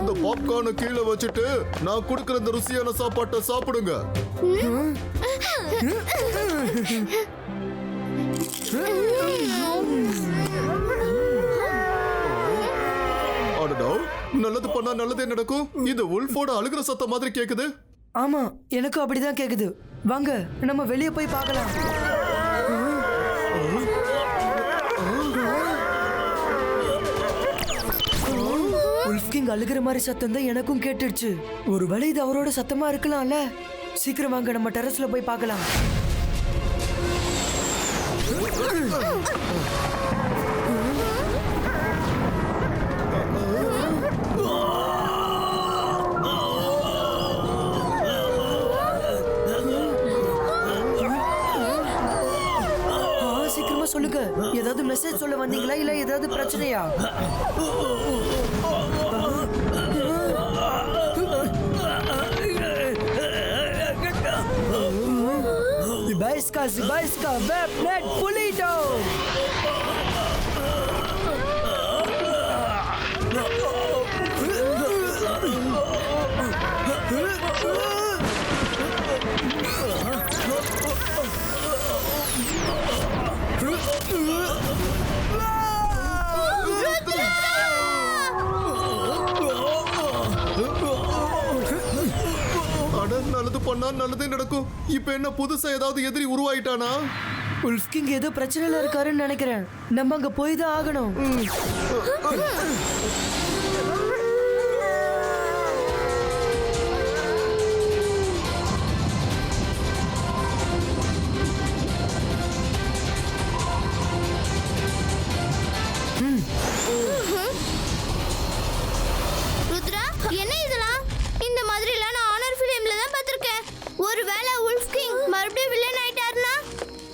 அந்த பாப்கார்னை கீழே வச்சுட்டு நான் கொடுக்கிற இந்த ருசியான சாப்பாட்டை சாப்பிடுங்க. அடடா, நல்லது பண்ணா நல்லதே நடக்கும். இது உல்ஃபோட அழுகிற சத்தம் மாதிரி கேக்குது. ஆமா, எனக்கும் அப்படிதான் கேக்குது. வாங்க நம்ம வெளியே போய் பார்க்கலாம். உல்ஃப் கிங் அழுகிற மாதிரி சத்தம் தான் எனக்கும் கேட்டுடுச்சு. ஒருவேளை இது அவரோட சத்தமா இருக்கலாம்ல. சீக்கிரம் வாங்க நம்ம டெரஸ்ல போய் பார்க்கலாம். சீக்கிரமா சொல்லுங்க. ஏதாவது மெசேஜ் சொல்ல வந்தீங்களா இல்ல ஏதாவது பிரச்சனையா? Zibaiska, Webnet, Pulito! நல்லது பண்ணா நல்லதே நடக்கும். இப்ப என்ன புதுசா ஏதாவது எதிரி உருவாயிட்டானா? உல்ஃப் கிங் ஏதோ பிரச்சனையில இருக்காருன்னு நினைக்கிறேன். நம்ம அங்க போய் தான் ஆகணும். ருத்ரா, என்ன இதெல்லாம்? இந்த மாதிரி எல்லாம் நான் ஆனர் ஃபிலிம்ல தான் பார்த்திருக்கேன். ஒருவேளை உல்ஃப் கிங் மறுபடியும் வில்லன் ஆயிட்டாருனா,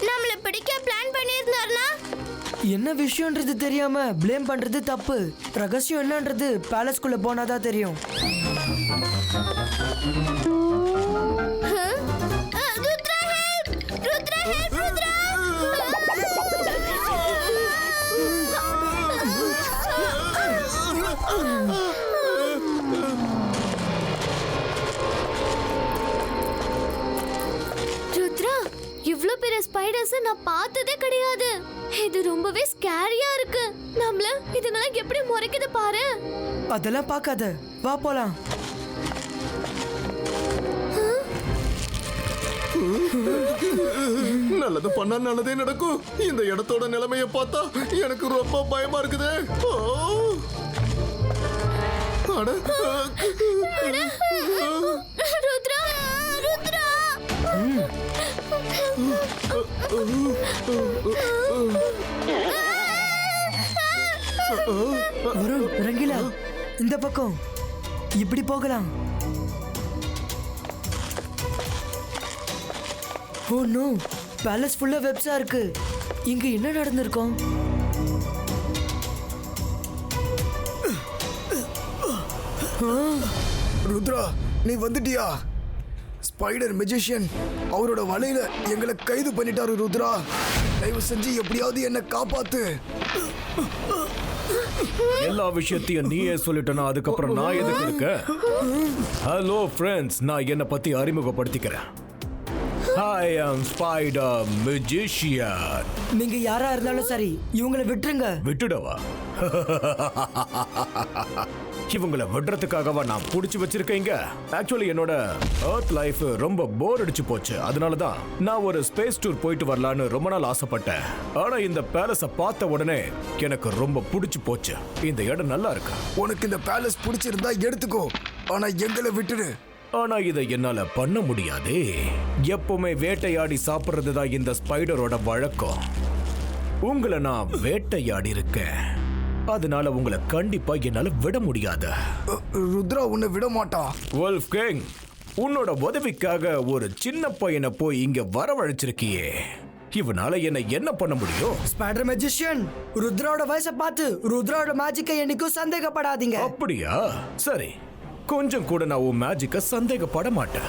நம்மள பிடிக்க பிளான் பண்ணியிருந்தாருனா? என்ன விஷயம்ன்றது தெரியாம ப்ளேம் பண்றது தப்பு. ரகசியம் என்னன்றது பேலஸ்குள்ள போனாதான் தெரியும். ருத்ரா ஹெல்ப்! ருத்ரா ஹெல்ப்! ருத்ரா! ருத்ரா, இவ்ளோ பெரிய ஸ்பைடர்ஸ் நான் பார்த்ததே கிடையாது. இது ரொம்பவே ஸ்கேரியா இருக்கு. நம்மள இதுங்கெல்லாம் எப்படி முறைக்குது பாரு. அதெல்லாம் பார்க்காத, வா போலாம். நல்லது பண்ணா நல்லதே நடக்கும். இந்த இடத்தோட நிலைமைய பார்த்தா எனக்கு ரொம்ப பயமா இருக்குது. ருத்ரா, ருத்ரா! வருண், ரங்கிலா, இந்த பக்கம் இப்படி போகலாம். ஓ நோ, பேலஸ் ஃபுல்லா வெப்ஸா இருக்கு. இங்க என்ன நடந்திருக்கும்? ருத்ரா, நீ வந்துட்டியா? ஸ்பைடர் மெஜிஷியன் அவரோட வலையில எங்களை கைது பண்ணிட்டாரு. ருத்ரா, தயவு செஞ்சு எப்படியாவது என்ன காப்பாத்து. எல்லா விஷயத்தையும் நீயே சொல்லிட்டனா அதுக்கப்புறம் நான் எதுக்கு இருக்க? ஹலோ ஃப்ரெண்ட்ஸ், நான் என்னை பத்தி அறிமுகப்படுத்திக்கிறேன். I am Spider Magician. நீங்க யாரா இருந்தாலும் சரி, இவங்களை விட்டுருங்க. விட்டுடவா? இவங்களை விடுறதுக்காகவா நான் புடிச்சு வச்சிருக்கீங்க? ஆக்சுவலி என்னோட எர்த் லைஃப் ரொம்ப போர் அடிச்சு போச்சு. அதனாலதான் நான் ஒரு ஸ்பேஸ் டூர் போயிட்டு வரலான்னு ரொம்ப நாள் ஆசைப்பட்டேன். ஆனா இந்த பேலஸ பார்த்த உடனே எனக்கு ரொம்ப பிடிச்சு போச்சு. இந்த இடம் நல்லா இருக்கு. உனக்கு இந்த பேலஸ் பிடிச்சிருந்தா எடுத்துக்கோ, ஆனா எங்களை விட்டுடு. ஆனா இதை என்னால பண்ண முடியாதே. எப்பவுமே வேட்டையாடி சாப்பிடுறது தான் இந்த ஸ்பைடரோட வழக்கம். உங்களை நான் வேட்டையாடி இருக்கேன், அதனால உங்களை கண்டிப்பா என்னால விட முடியாது. ருத்ரா உன்னை விட மாட்டான். வுல்ஃப் கிங், உன்னோட உதவிக்காக ஒரு சின்ன பையனை போய் இங்க வரவழைச்சிருக்கியே, இவனால என்ன பண்ண முடியும்? ஸ்பைடர் மெஜிஷியன், ருத்ராவோட வயசை பார்த்து ருத்ராவோட மேஜிக்கை என்னைக்கும் சந்தேகப்படாதீங்க. அப்படியா? சரி, கொஞ்சம் கூட நான் உன் மேஜிக்க சந்தேகப்பட மாட்டேன்.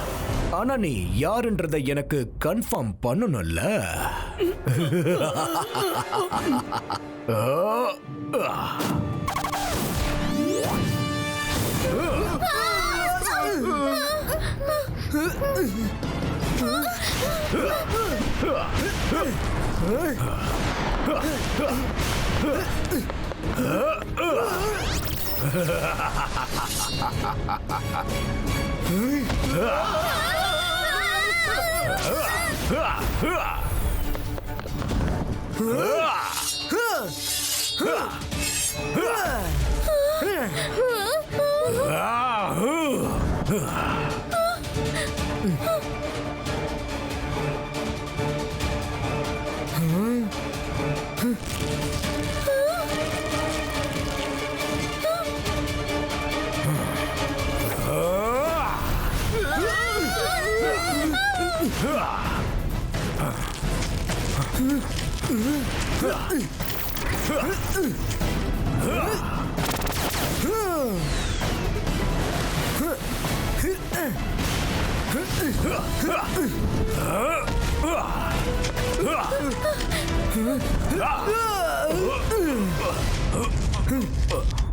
ஆனா நீ யாருன்றதை எனக்கு கன்ஃபார்ம் பண்ணணும்ல.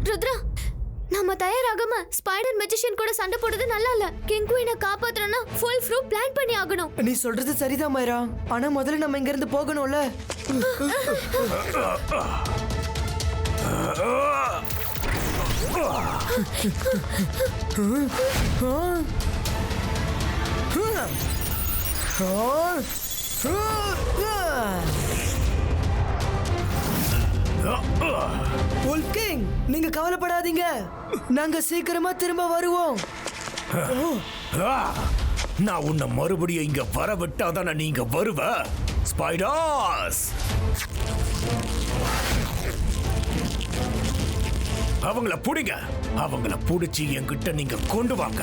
ருத்ரா, நம்ம தயாராகாம ஸ்பைடர் மெஜிஷியன் கூட சண்டை போடுறது நல்லா இல்ல. கிங் குயினை காப்பாத்தறனா ஃபுல் ஃப்ரூ பிளான் பண்ணி ஆகணும். நீ சொல்றது சரிதான் மைரா, ஆனா முதல்ல நம்ம இங்க இருந்து போகணும்ல. வுல்ஃப் கிங், நீங்க கவலைப்படாதீங்க, நாங்க சீக்கிரமா திரும்ப வருவோம். நான் உன்னை மறுபடியும் இங்க வர விட்டாதானே நீங்க வருவ. ஸ்பைடர்ஸ், அவங்கள புடிங்க. அவங்கள புடிச்சு என்கிட்ட நீங்க கொண்டு வாங்க.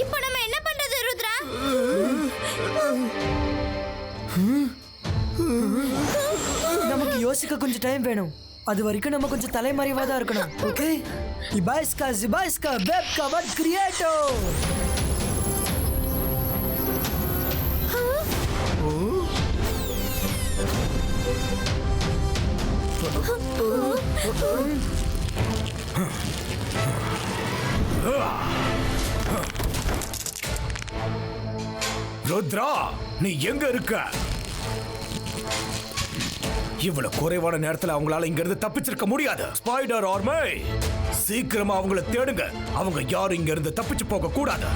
இப்போ நம்ம என்ன பண்றது ருத்ரா? நமக்கு யோசிக்க கொஞ்சம் டைம் வேணும். அது வரைக்கும் நம்ம கொஞ்சம் தலைமறைவா தான் இருக்கணும். ஓகே, இபாஸ்கா ஜிபாஸ்கா வெப் கவர் கிரியேட்டோ. ருத்ரா, நீ எங்க இருக்க? இவ்வளவு குறைவான நேரத்துல அவங்களால இங்க இருந்து தப்பிச்சிருக்க முடியாது. ஸ்பைடர் ஆர்மை, சீக்கிரமா அவங்கள தேடுங்க. அவங்க யாரும் இங்க இருந்து தப்பிச்சு போக கூடாது.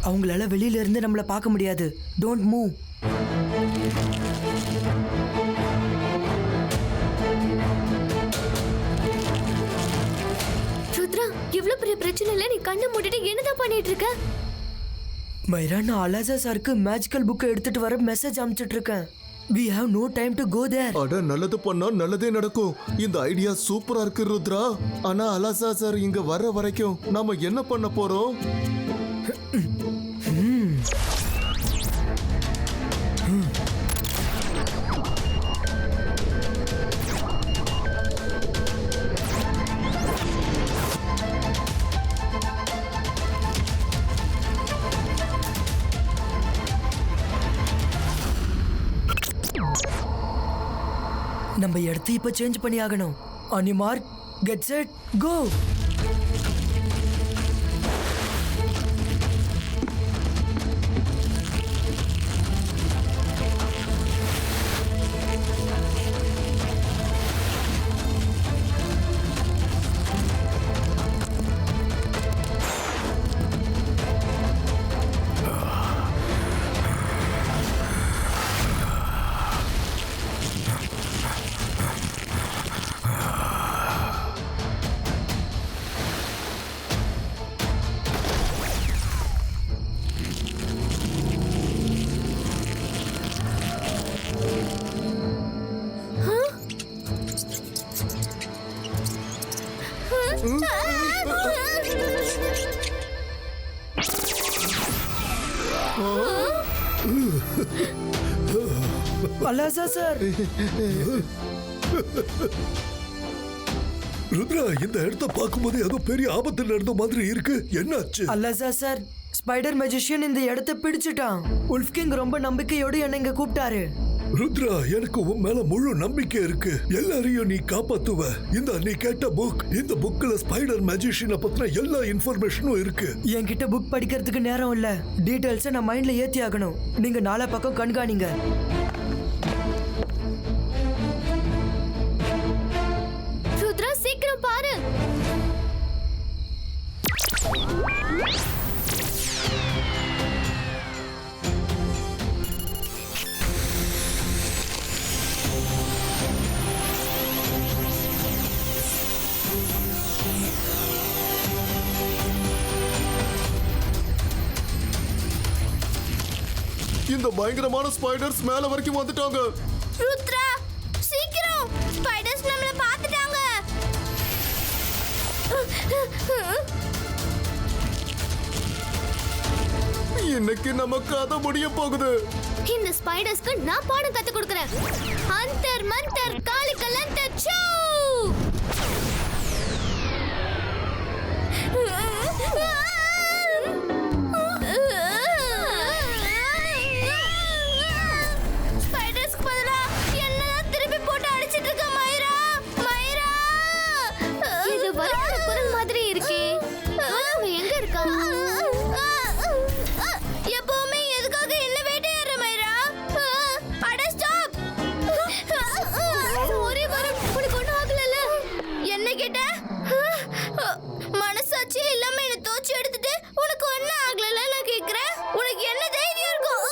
அவங்களால வெளியில இருந்து நம்மள பார்க்க முடியாது. Don't move. ருத்ரா, இவ்ளோ பெரிய பிரச்சனை இல்ல, நீ கண்ணை மூடிட்டு என்னதான் பண்ணிட்டு இருக்க? மைரா, நான் அலாசா சாருக்கு மேஜிக்கல் புக்கை எடுத்துட்டு வர மெசேஜ் அனுப்பிச்சிட்டு இருக்கேன். We have no time to go there. அட, நல்லது பண்ணா நல்லதே நடக்கும். இந்த ஐடியா சூப்பரா இருக்கு ருத்ரா. ஆனா அலாசா சார் இங்க வர்ற வரைக்கும் நாம என்ன பண்ண போறோம்? நம்ம இடத்தை இப்ப சேஞ்ச் பண்ணி ஆகணும். On your mark, get set, go. அலாசா சார், ருத்ரா, இந்த இடத்த பார்க்கும்போது ஏதோ பெரிய ஆபத்து நடந்த மாதிரி இருக்கு. என்னாச்சு? அலாசா சார், ஸ்பைடர் மேஜிஷியன் இந்த இடத்தை பிடிச்சிட்டான். உல்ஃப் கிங் ரொம்ப நம்பிக்கையோடு என்னை இங்க கூப்பிட்டாரு. ருத்ரா, எனக்கு உன் மேல முழு நம்பிக்கை இருக்கு. எல்லாரையும் நீ காப்பாத்துவ. இந்த நீ கேட்ட புக், இந்த புக்ல ஸ்பைடர் மேஜிஷியனை பத்தின எல்லா இன்ஃபர்மேஷனும் இருக்கு. என்கிட்ட புக் படிக்கிறதுக்கு நேரம் இல்ல. டீடைல்ஸை நான் மைண்ட்ல ஏத்தி ஆகணும். நீங்க நாலா பக்கம் கண்காணிங்க. ருத்ரா, சீக்கிரம் பாரு. இந்த பயங்கரமான ஸ்பைடர்ஸ் மேல வரைக்கும் வந்துட்டாங்க. ருத்ரா, சீக்கிரம். ஸ்பைடர்ஸ் நம்மள பார்த்துட்டாங்க. இன்னைக்கு நம்ம கதை முடிய போகுது. இந்த ஸ்பைடர்ஸ்க்கு நான் பாடம் கத்து கொடுக்கறேன். அந்தர் மந்தர் காலிகலந்தர் சூ. ஸ்பைடர்ஸ்க்கு பதிலா என்னதான் திருப்பி போட்டு அடிச்சிட்டு இருக்க மைரா. மைரா, இது வரோட குரல் மாதிரி இருக்கே. அவன் எங்க இருக்கான்? எப்பவுமே எதுக்காக என்ன வேட்டையாடுற மைரா? அட ஸ்டாப். சாரி வரும், உனக்கு ஒண்ணும் ஆகலல. என்ன கேட்ட? மனசாட்சி இல்லாம என்ன தோச்சு எடுத்துட்டு உனக்கு ஒண்ணும் ஆகலல நான் கேக்குறேன். உனக்கு என்ன தைரியம் இருக்கும்?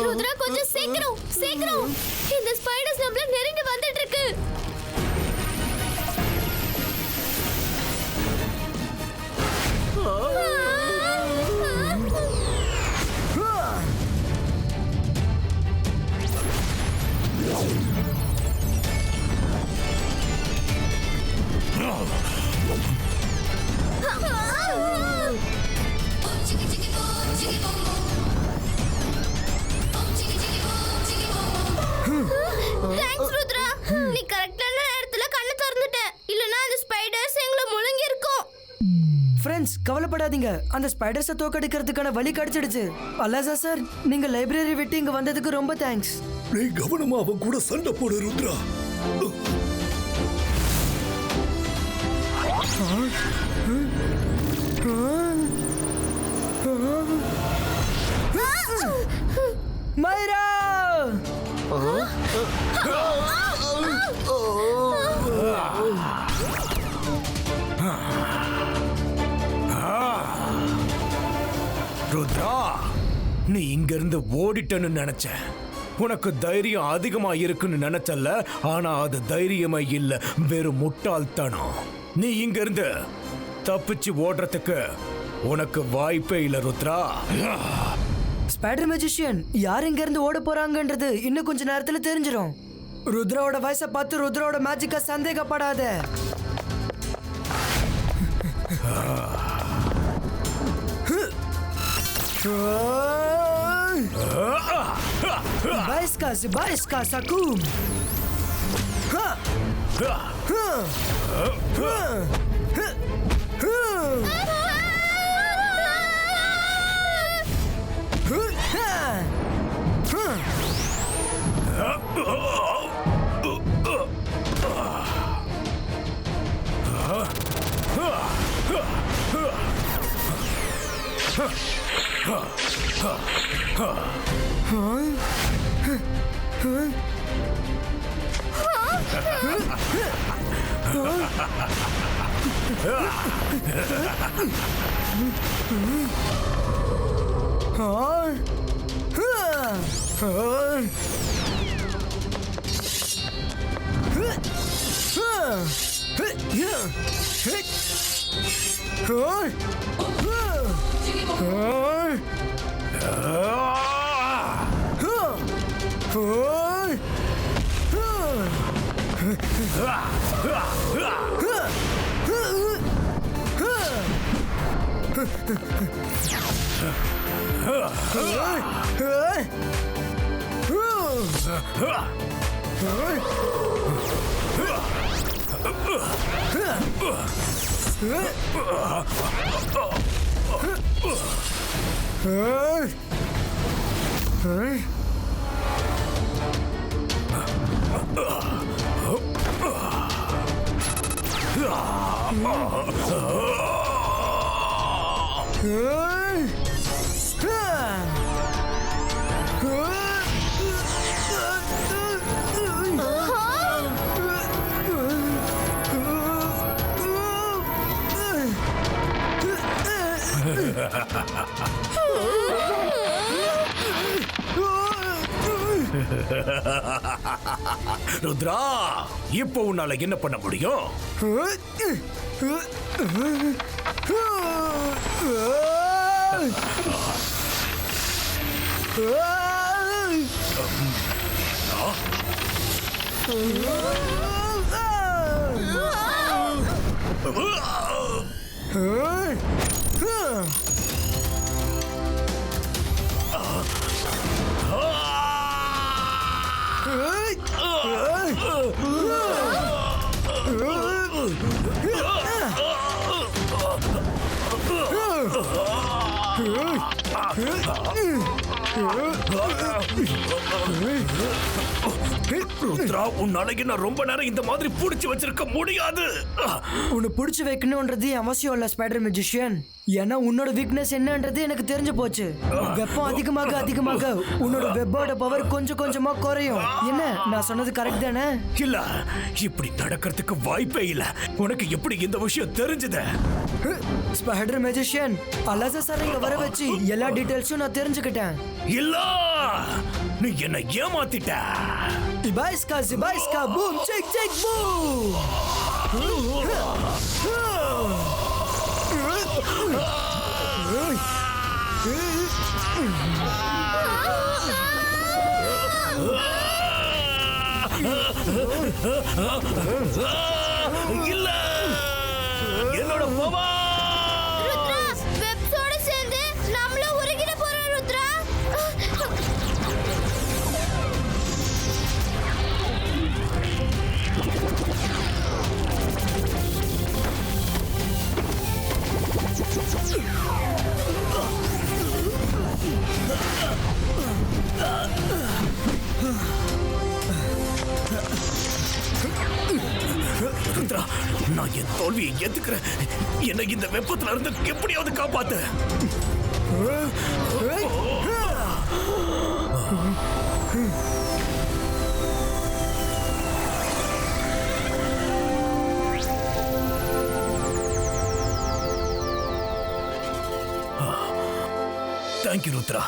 ருத்ரா, கொஞ்சம் சீக்கிரம் சீக்கிரம். இந்த ஸ்பைடர்ஸ் நம்மள நெருங்கி வந்துட்டு இருக்கு. தேங்க்ஸ் ருத்ரா, நீ கரெக்டான நேரத்துல கண்ணை திறந்துட்ட. இல்லனா அந்த ஸ்பைடர்ஸ் எங்களை முழுங்கி இருக்கும். ஃப்ரெண்ட்ஸ், கவலைப்படாதீங்க. அந்த ஸ்பைடர்ஸை தோக்கடிக்கிறதுக்கான வழி கிடைச்சிடுச்சு. அலாசா சார், நீங்க லைப்ரரி விட்டு இங்க வந்ததுக்கு ரொம்ப தேங்க்ஸ். நீ கவனமா அவன் கூட சண்டை போடு ருத்ரா. மைரா! ருத்ரா, நீ இங்க இருந்து ஓடிட்டன்னு நினைச்ச. உனக்கு தைரியம் அதிகமா இருக்குன்னு நினைச்சல. ஆனா அது தைரியமே இல்ல, வெறும் முட்டாள்தனம். நீ இங்க இருந்து தப்பிச்சு ஓடுறதுக்கு உனக்கு வாய்ப்பே இல்ல ருத்ரா. ஸ்பைடர் மேஜிஷியன் யார் இங்க இருந்து ஓட போறாங்கன்றது இன்னும் கொஞ்ச நேரத்துல தெரிஞ்சிடும். ருத்ராவோட வயசை பார்த்து ருத்ராவோட மேஜிக்கா சந்தேகப்படாத. Baisca Sakum. ருத்ரா, இப்போ உன்னால என்ன பண்ண முடியும்? ருத்ரா, உன்னால என்ன ரொம்ப நேரம் இந்த மாதிரி புடிச்சு வச்சிருக்க முடியாது. உன்னை பிடிச்சு வைக்கணும்ன்றது அவசியம் இல்ல ஸ்பைடர் மெஜிஷியன். ஏன்னா உன்னோட வீக்னஸ் என்னன்றது எனக்கு தெரிஞ்சு போச்சு. வெப்பம் அதிகமாக அதிகமாக உன்னோட வெப்போட பவர் கொஞ்சம் கொஞ்சமா குறையும். என்ன நான் சொன்னது கரெக்ட் தானே? இல்ல, இப்படி நடக்கிறதுக்கு வாய்ப்பே இல்ல. உனக்கு எப்படி இந்த விஷயம் தெரிஞ்சது? ஸ்பைடர் மெஜிஷியன், அலாசா சார் இங்க வர வச்சு எல்லா டீடைல்ஸும் நான் தெரிஞ்சுக்கிட்டேன். இல்ல, நீ என்ன ஏமாத்திட்ட. இபாய்ஸ்கா ஜிபாய்ஸ்கா பூம் செக் செக் பூம். இல்ல, என்னோட பவர் வெப்ஸோட சேர்ந்து நம்மள உருகிட போறோம் ருத்ரா. ருத்ரா, நான் என் தோல்வியை ஏத்துக்கிறேன். என்னை இந்த வெப்பத்துல இருந்து எப்படியாவது காப்பாத்து. Thank you Rudra,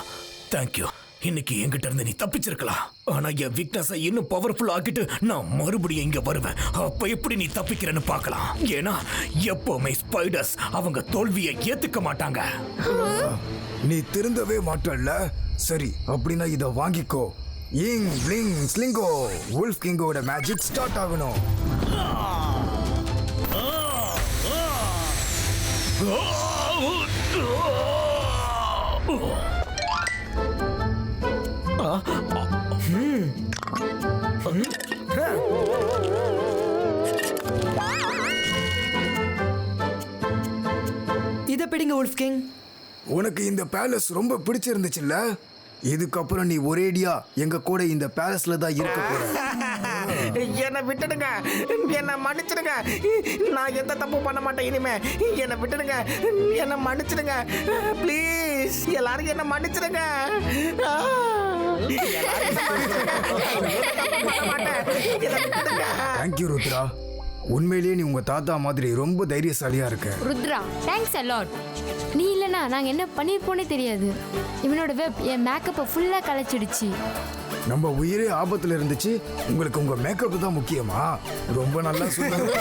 thank you. இன்னைக்கு என்கிட்ட இருந்து நீ தப்பிச்சிருக்கலாம். ஆனா என் வீக்னஸ் இன்னும் பவர்ஃபுல் ஆக்கிட்டு நான் மறுபடியும் இங்க வருவேன். அப்ப எப்படி நீ தப்பிக்கிறேன்னு பார்க்கலாம். ஏன்னா எப்பவுமே ஸ்பைடர்ஸ் அவங்க தோல்வியை ஏத்துக்க மாட்டாங்க. நீ திருந்தவே மாட்டல்ல? சரி, அப்படின்னா இத வாங்கிக்கோ. இங் பிளிங் ஸ்லிங்கோ உல்ஃப் கிங்கோட மேஜிக் ஸ்டார்ட் ஆகணும். இத பிடிங்க உல்ஃப் கிங். உனக்கு இந்த பேலஸ் ரொம்ப பிடிச்சிருந்துச்சுல்ல? இதுக்கப்புறம் நீ ஒரேடியா எங்க கூட இந்த பேலஸ்ல தான் இருக்க போற. என்னை விட்டுடுங்க, என்னை மன்னிச்சிடுங்க. நான் எந்த தப்பு பண்ண மாட்டேன் இனிமே. என்னை விட்டுடுங்க, என்னை மன்னிச்சிடுங்க ப்ளீஸ். எல்லாரும் என்னை மன்னிச்சிடுங்க. எல்லாரும் என்னை மன்னிச்சிடுங்க. எந்த தப்பு பண்ண மாட்டேன். என்னை விட்டுடுங்க. தேங்க்யூ ருத்ரா. உண்மையிலேயே நீ உங்க தாத்தா மாதிரி ரொம்ப தைரியசாலியா இருக்க. Rudra, thanks a lot. நீ இல்லைனா நாங்கள் என்ன பண்ணியிருப்போனே தெரியாது. இவனோட வெப் என் மேக்கப்பை ஃபுல்லாக கலைச்சிடுச்சு. நம்ம உயிரே ஆபத்துல இருந்துச்சு, உங்களுக்கு உங்க மேக்கப் தான் முக்கியமா? ரொம்ப நல்லா சொன்னாங்க.